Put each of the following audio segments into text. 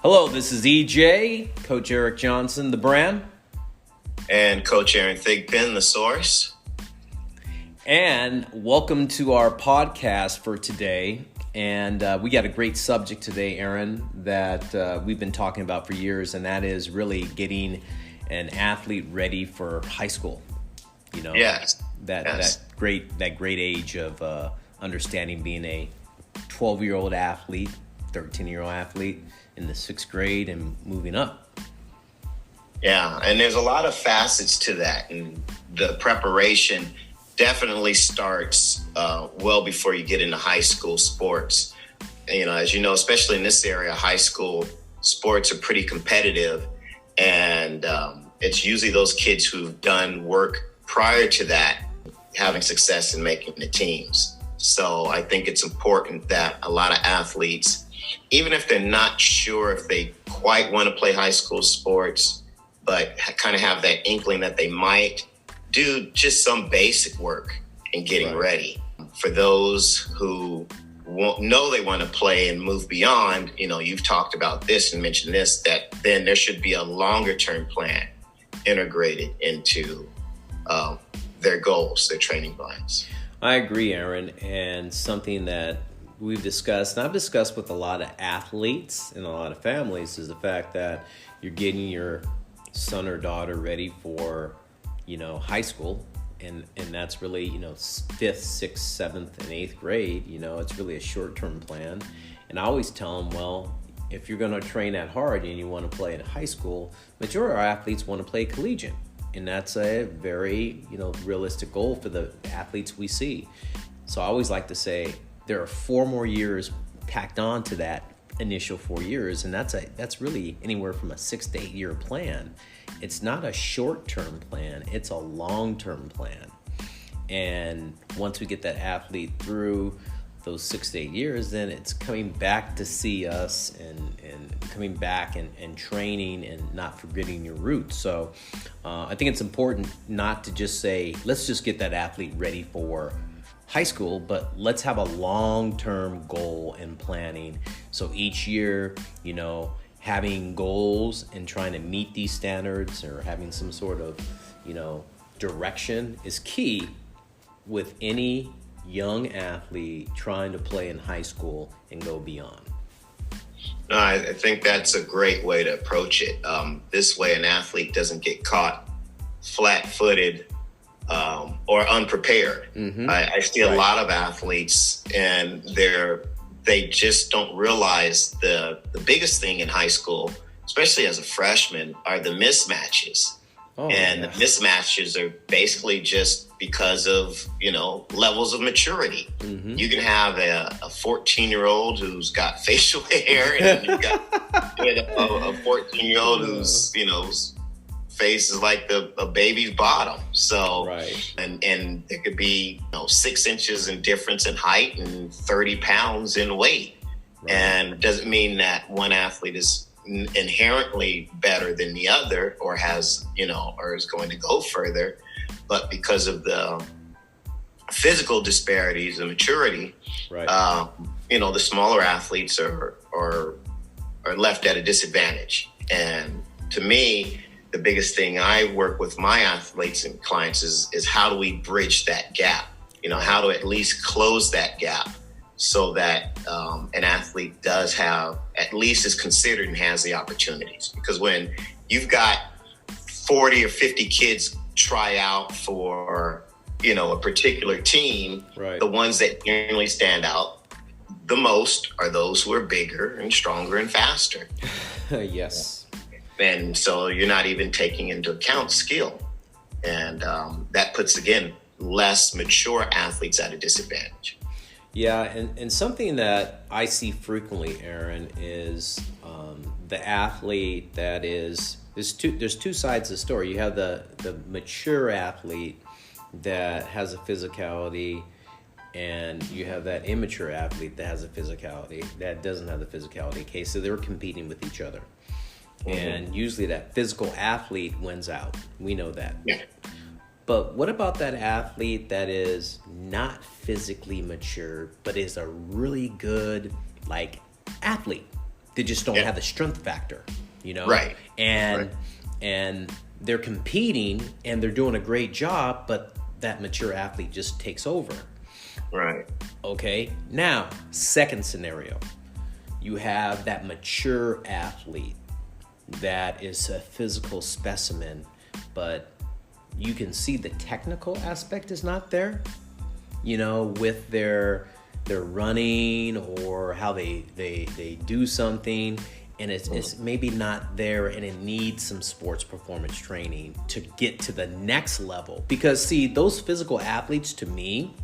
Hello, this is EJ, Coach Eric Johnson, the brand. And Coach Aaron Thigpen, the source. And welcome to our podcast for today. And we got a great subject today, Aaron, that we've been talking about for years, and that is really getting an athlete ready for high school. You know, Yes. that great age of understanding being a 12-year-old athlete, 13-year-old athlete in the 6th grade and moving up. Yeah, and there's a lot of facets to that, and the preparation definitely starts well before you get into high school sports. You know, as you know, especially in this area, high school sports are pretty competitive, and it's usually those kids who've done work prior to that having success in making the teams. So I think it's important that a lot of athletes, even if they're not sure if they quite want to play high school sports, but kind of have that inkling that they might, do just some basic work in getting ready. For those who know they want to play and move beyond, you know, you've talked about this and mentioned this, that then there should be a longer term plan integrated into their goals, their training plans. I agree, Aaron, and something that we've discussed, and I've discussed with a lot of athletes and a lot of families, is the fact that you're getting your son or daughter ready for, you know, high school, and that's really, you know, 5th, 6th, 7th, and 8th grade. You know, it's really a short-term plan. And I always tell them, well, if you're going to train that hard and you want to play in high school, majority of our athletes want to play collegiate. And that's a very, you know, realistic goal for the athletes we see. So I always like to say there are 4 more years packed on to that initial 4 years, and that's really anywhere from a 6 to 8 year plan. It's not a short-term plan, it's a long-term plan. And once we get that athlete through those 6 to 8 years, then it's coming back to see us and coming back and training and not forgetting your roots. So I think it's important not to just say, let's just get that athlete ready for high school, but let's have a long-term goal and planning. So each year, you know, having goals and trying to meet these standards or having some sort of, you know, direction is key with any young athlete trying to play in high school and go beyond. No, I think that's a great way to approach it. This way an athlete doesn't get caught flat-footed or unprepared. Mm-hmm. I see a lot of athletes, and they just don't realize the biggest thing in high school, especially as a freshman, are the mismatches. The mismatches are basically just because of, you know, levels of maturity. Mm-hmm. You can have a 14-year-old who's got facial hair, and you've got a 14-year-old who's, you know, face is like a baby's bottom. So, and there could be, you know, 6 inches in difference in height and 30 pounds in weight. Right. And it doesn't mean that one athlete is inherently better than the other or has, you know, or is going to go further, but because of the physical disparities, the maturity, you know, the smaller athletes are left at a disadvantage. And to me, the biggest thing I work with my athletes and clients is how do we bridge that gap? You know, how to at least close that gap so that an athlete does have, at least is considered and has the opportunities. Because when you've got 40 or 50 kids try out for, you know, a particular team, the ones that generally stand out the most are those who are bigger and stronger and faster. Yes. And so you're not even taking into account skill. And that puts, again, less mature athletes at a disadvantage. Yeah, and something that I see frequently, Aaron, is the athlete that is, there's two sides of the story. You have the mature athlete that has a physicality, and you have that immature athlete that has a physicality that doesn't have the physicality. Okay, so they're competing with each other. Mm-hmm. And usually that physical athlete wins out. We know that. Yeah. But what about that athlete that is not physically mature, but is a really good, like, athlete? They just don't have the strength factor, you know? Right. And they're competing and they're doing a great job, but that mature athlete just takes over. Right. Okay. Now, second scenario, you have that mature athlete that is a physical specimen, but you can see the technical aspect is not there, you know, with their running or how they do something, and it's maybe not there, and it needs some sports performance training to get to the next level. Because see, those physical athletes, to me,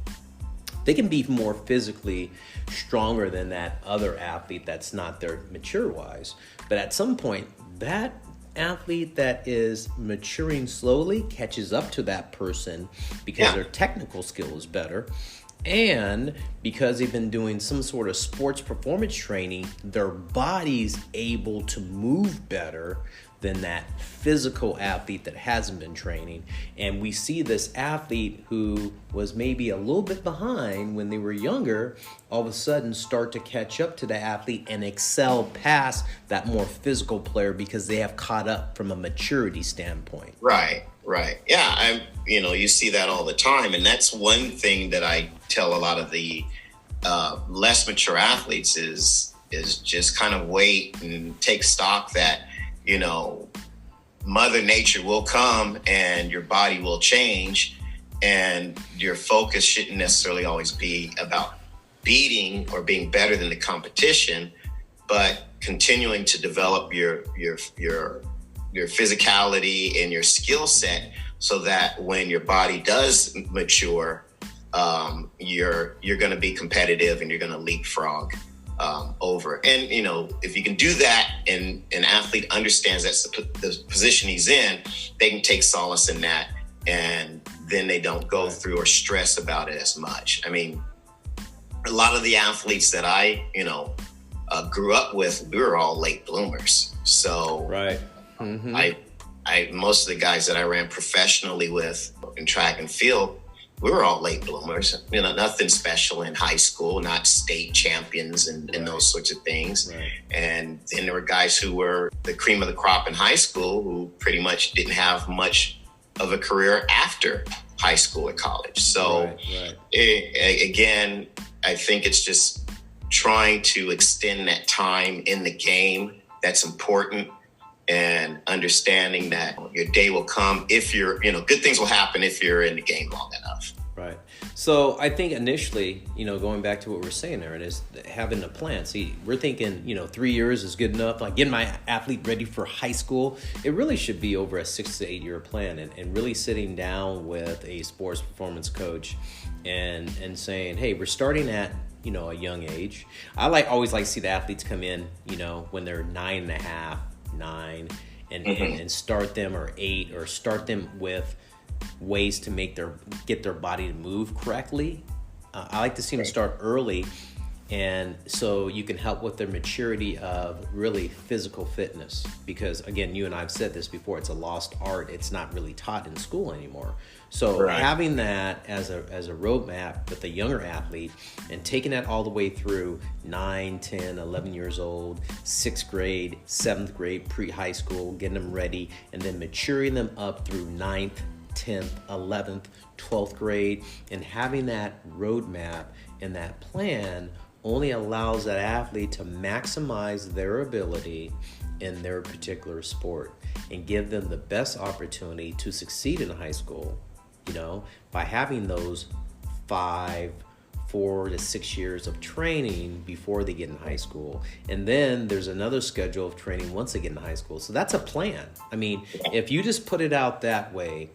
they can be more physically stronger than that other athlete that's not there mature wise. But at some point, that athlete that is maturing slowly catches up to that person because their technical skill is better. And because they've been doing some sort of sports performance training, their body's able to move better than that physical athlete that hasn't been training. And we see this athlete who was maybe a little bit behind when they were younger, all of a sudden start to catch up to the athlete and excel past that more physical player because they have caught up from a maturity standpoint. Right. Yeah, you see that all the time. And that's one thing that I tell a lot of the less mature athletes is just kind of wait and take stock that, Mother Nature will come and your body will change, and your focus shouldn't necessarily always be about beating or being better than the competition, but continuing to develop your physicality and your skill set so that when your body does mature, you're going to be competitive and you're going to leapfrog over. And, if you can do that and an athlete understands that's the position he's in, they can take solace in that, and then they don't go through or stress about it as much. I mean, a lot of the athletes that I, grew up with, we were all late bloomers. So I most of the guys that I ran professionally with in track and field, we were all late bloomers. Nothing special in high school, not state champions and those sorts of things. Right. And then there were guys who were the cream of the crop in high school who pretty much didn't have much of a career after high school or college. So again, I think it's just trying to extend that time in the game. That's important. And understanding that your day will come if you're, good things will happen if you're in the game long enough. Right. So I think initially, going back to what we're saying, Aaron, is having a plan. See, we're thinking, 3 years is good enough. Like getting my athlete ready for high school. It really should be over a 6 to 8 year plan, and really sitting down with a sports performance coach and saying, hey, we're starting at, a young age. I always like to see the athletes come in, when they're 9.5, 9 and start them, or 8, or start them with ways to get their body to move correctly. I like to see them start early, and so you can help with their maturity of really physical fitness, because again, you and I have said this before, it's a lost art. It's not really taught in school anymore. So having that as a roadmap with a younger athlete and taking that all the way through 9, 10, 11 years old, 6th grade, 7th grade, pre-high school, getting them ready, and then maturing them up through 9th, 10th, 11th, 12th grade, and having that roadmap and that plan only allows that athlete to maximize their ability in their particular sport and give them the best opportunity to succeed in high school, by having those 4 to 6 years of training before they get in high school. And then there's another schedule of training once they get in high school. So that's a plan. I mean, if you just put it out that way,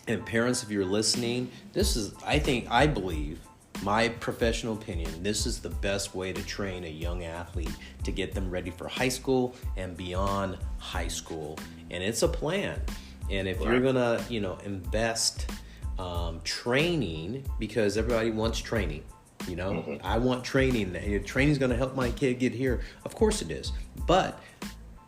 and parents, if you're listening, I believe, my professional opinion, this is the best way to train a young athlete to get them ready for high school and beyond high school. And it's a plan. And if you're gonna, invest training, because everybody wants training, I want training. Training's gonna help my kid get here. Of course it is. But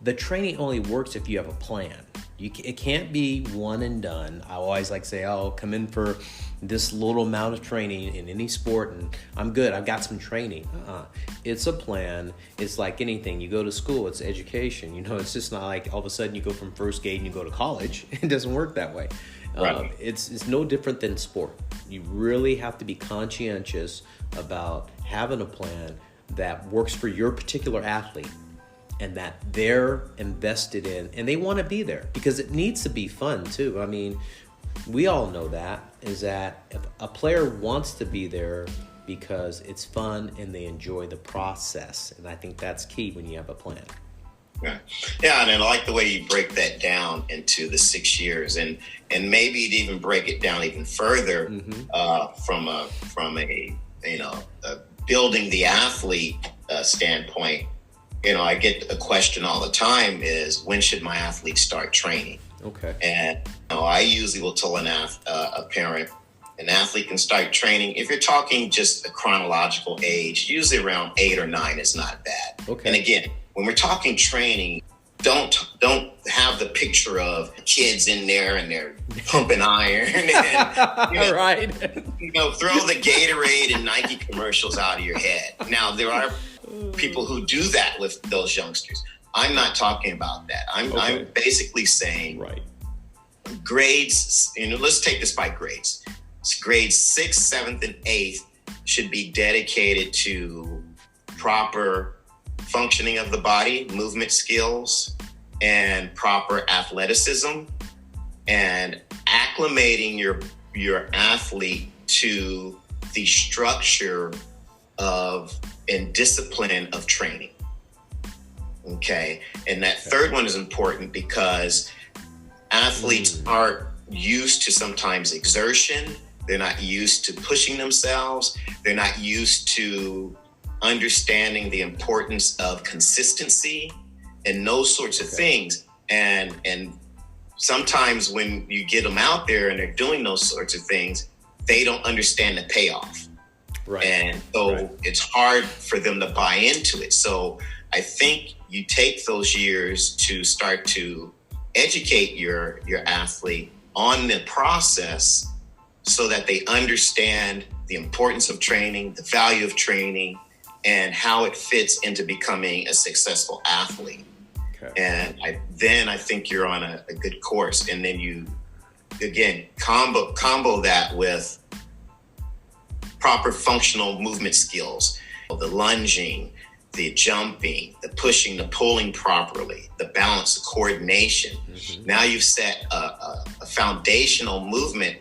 the training only works if you have a plan. It can't be one and done. I always like to say, "Oh, come in for this little amount of training in any sport, and I'm good. I've got some training." It's a plan. It's like anything. You go to school. It's education. It's just not like all of a sudden you go from first grade and you go to college. It doesn't work that way. Right. It's no different than sport. You really have to be conscientious about having a plan that works for your particular athlete, and that they're invested in, and they want to be there because it needs to be fun too. I mean, we all know that if a player wants to be there because it's fun and they enjoy the process, and I think that's key when you have a plan. Yeah, and I like the way you break that down into the 6 years, and maybe you'd even break it down even further from a building the athlete standpoint. I get a question all the time is, when should my athlete start training? Okay. And I usually will tell a parent, an athlete can start training. If you're talking just a chronological age, usually around 8 or 9 is not bad. Okay. And again, when we're talking training, don't have the picture of kids in there and they're pumping iron and right. Throw the Gatorade and Nike commercials out of your head. Now, there are people who do that with those youngsters. I'm not talking about that. I'm basically saying grades, let's take this by grades. Grades 6th, 7th, and 8th should be dedicated to proper functioning of the body, movement skills, and proper athleticism, and acclimating your athlete to the structure and discipline of training. Okay. And that third one is important because athletes aren't used to sometimes exertion. They're not used to pushing themselves. They're not used to understanding the importance of consistency and those sorts of things. And sometimes when you get them out there and they're doing those sorts of things, they don't understand the payoff. Right. And so it's hard for them to buy into it. So I think you take those years to start to educate your athlete on the process so that they understand the importance of training, the value of training, and how it fits into becoming a successful athlete. Okay. And I think you're on a good course. And then you, again, combo that with proper functional movement skills, the lunging, the jumping, the pushing, the pulling properly, the balance, the coordination. Mm-hmm. Now you've set a foundational movement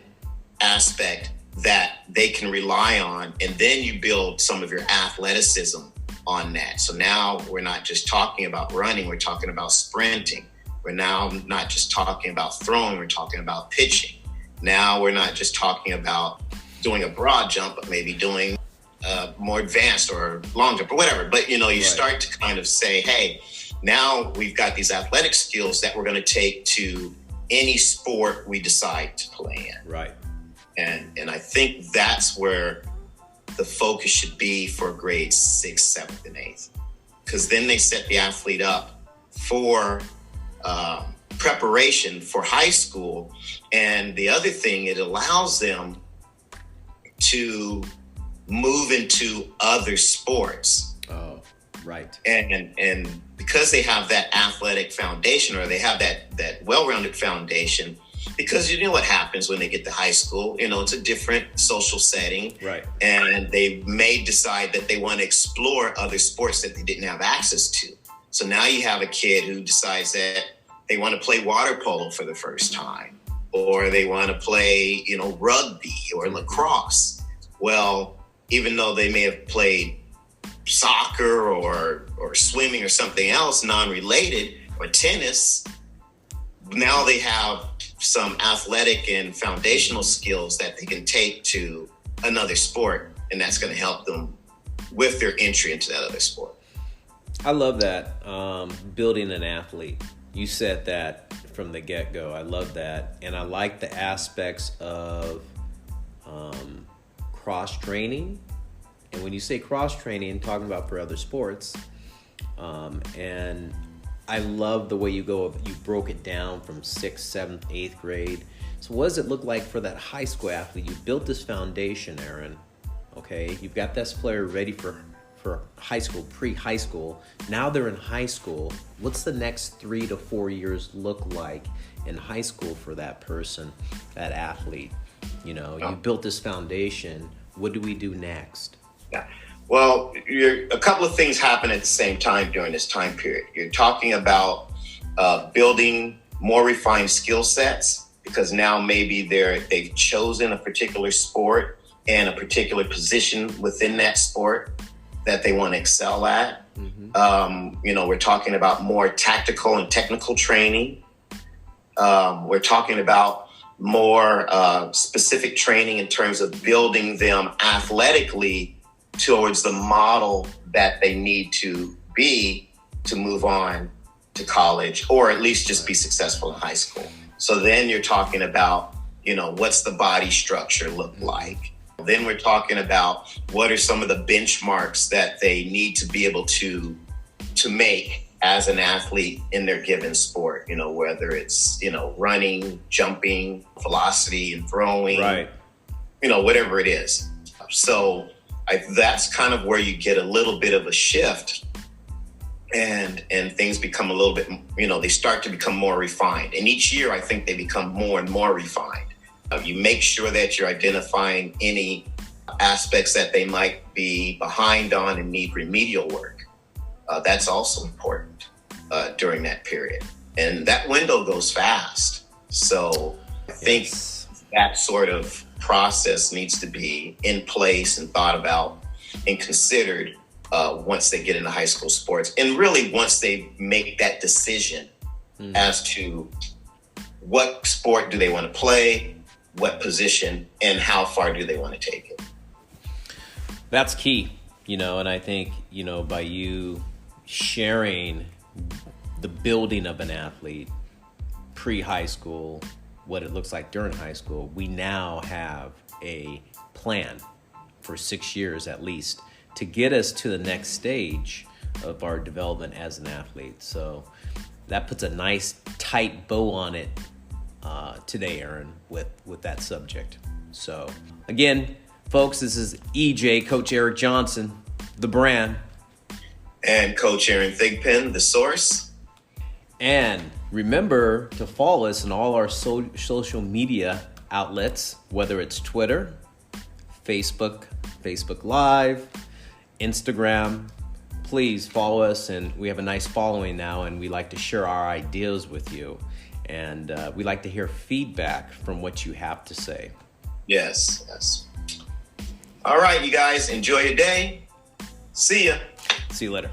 aspect that they can rely on, and then you build some of your athleticism on that. So now we're not just talking about running, we're talking about sprinting. We're now not just talking about throwing, we're talking about pitching. Now we're not just talking about doing a broad jump, but maybe doing more advanced or long jump or whatever. But, you start to kind of say, hey, now we've got these athletic skills that we're going to take to any sport we decide to play in. Right. And I think that's where the focus should be for grades 6th, 7th, and 8th. Because then they set the athlete up for preparation for high school. And the other thing, it allows them to move into other sports. Oh, right. And because they have that athletic foundation, or they have that well-rounded foundation, because you know what happens when they get to high school, it's a different social setting. Right. And they may decide that they want to explore other sports that they didn't have access to. So now you have a kid who decides that they want to play water polo for the first time, or they want to play, rugby or lacrosse. Well, even though they may have played soccer or swimming or something else non-related, or tennis, now they have some athletic and foundational skills that they can take to another sport, and that's going to help them with their entry into that other sport. I love that. Building an athlete. You said that from the get-go. I love that. And I like the aspects of cross-training. And when you say cross-training, talking about for other sports, and I love the way you broke it down from 6th, 7th, 8th grade. So what does it look like for that high school athlete? You built this foundation, Aaron. Okay, you've got this player ready for high school, pre-high school. Now they're in high school. What's the next 3 to 4 years look like in high school for that person, that athlete? You know, you built this foundation. What do we do next? Yeah. Well, a couple of things happen at the same time during this time period. You're talking about building more refined skill sets, because now maybe they've chosen a particular sport and a particular position within that sport that they want to excel at. Mm-hmm. We're talking about more tactical and technical training. We're talking about more specific training in terms of building them athletically towards the model that they need to be to move on to college, or at least just be successful in high school. So then you're talking about, what's the body structure look like? Then we're talking about what are some of the benchmarks that they need to be able to make as an athlete in their given sport, whether it's, running, jumping, velocity and throwing, right? Whatever it is. So that's kind of where you get a little bit of a shift, and things become a little bit, they start to become more refined. And each year, I think they become more and more refined. You make sure that you're identifying any aspects that they might be behind on and need remedial work. That's also important during that period. And that window goes fast. So I think that sort of process needs to be in place and thought about and considered once they get into high school sports. And really once they make that decision as to what sport do they want to play, what position, and how far do they want to take it. That's key, and I think, by you sharing the building of an athlete pre-high school, what it looks like during high school, we now have a plan for 6 years at least to get us to the next stage of our development as an athlete. So that puts a nice tight bow on it today, Aaron, with that subject. So again, folks, this is EJ, Coach Eric Johnson, the brand. And Coach Aaron Thigpen, the source. And remember to follow us in all our social media outlets, whether it's Twitter, Facebook Live, Instagram. Please follow us, and we have a nice following now, and we like to share our ideas with you. And we like to hear feedback from what you have to say. Yes. All right, you guys, enjoy your day. See ya. See you later.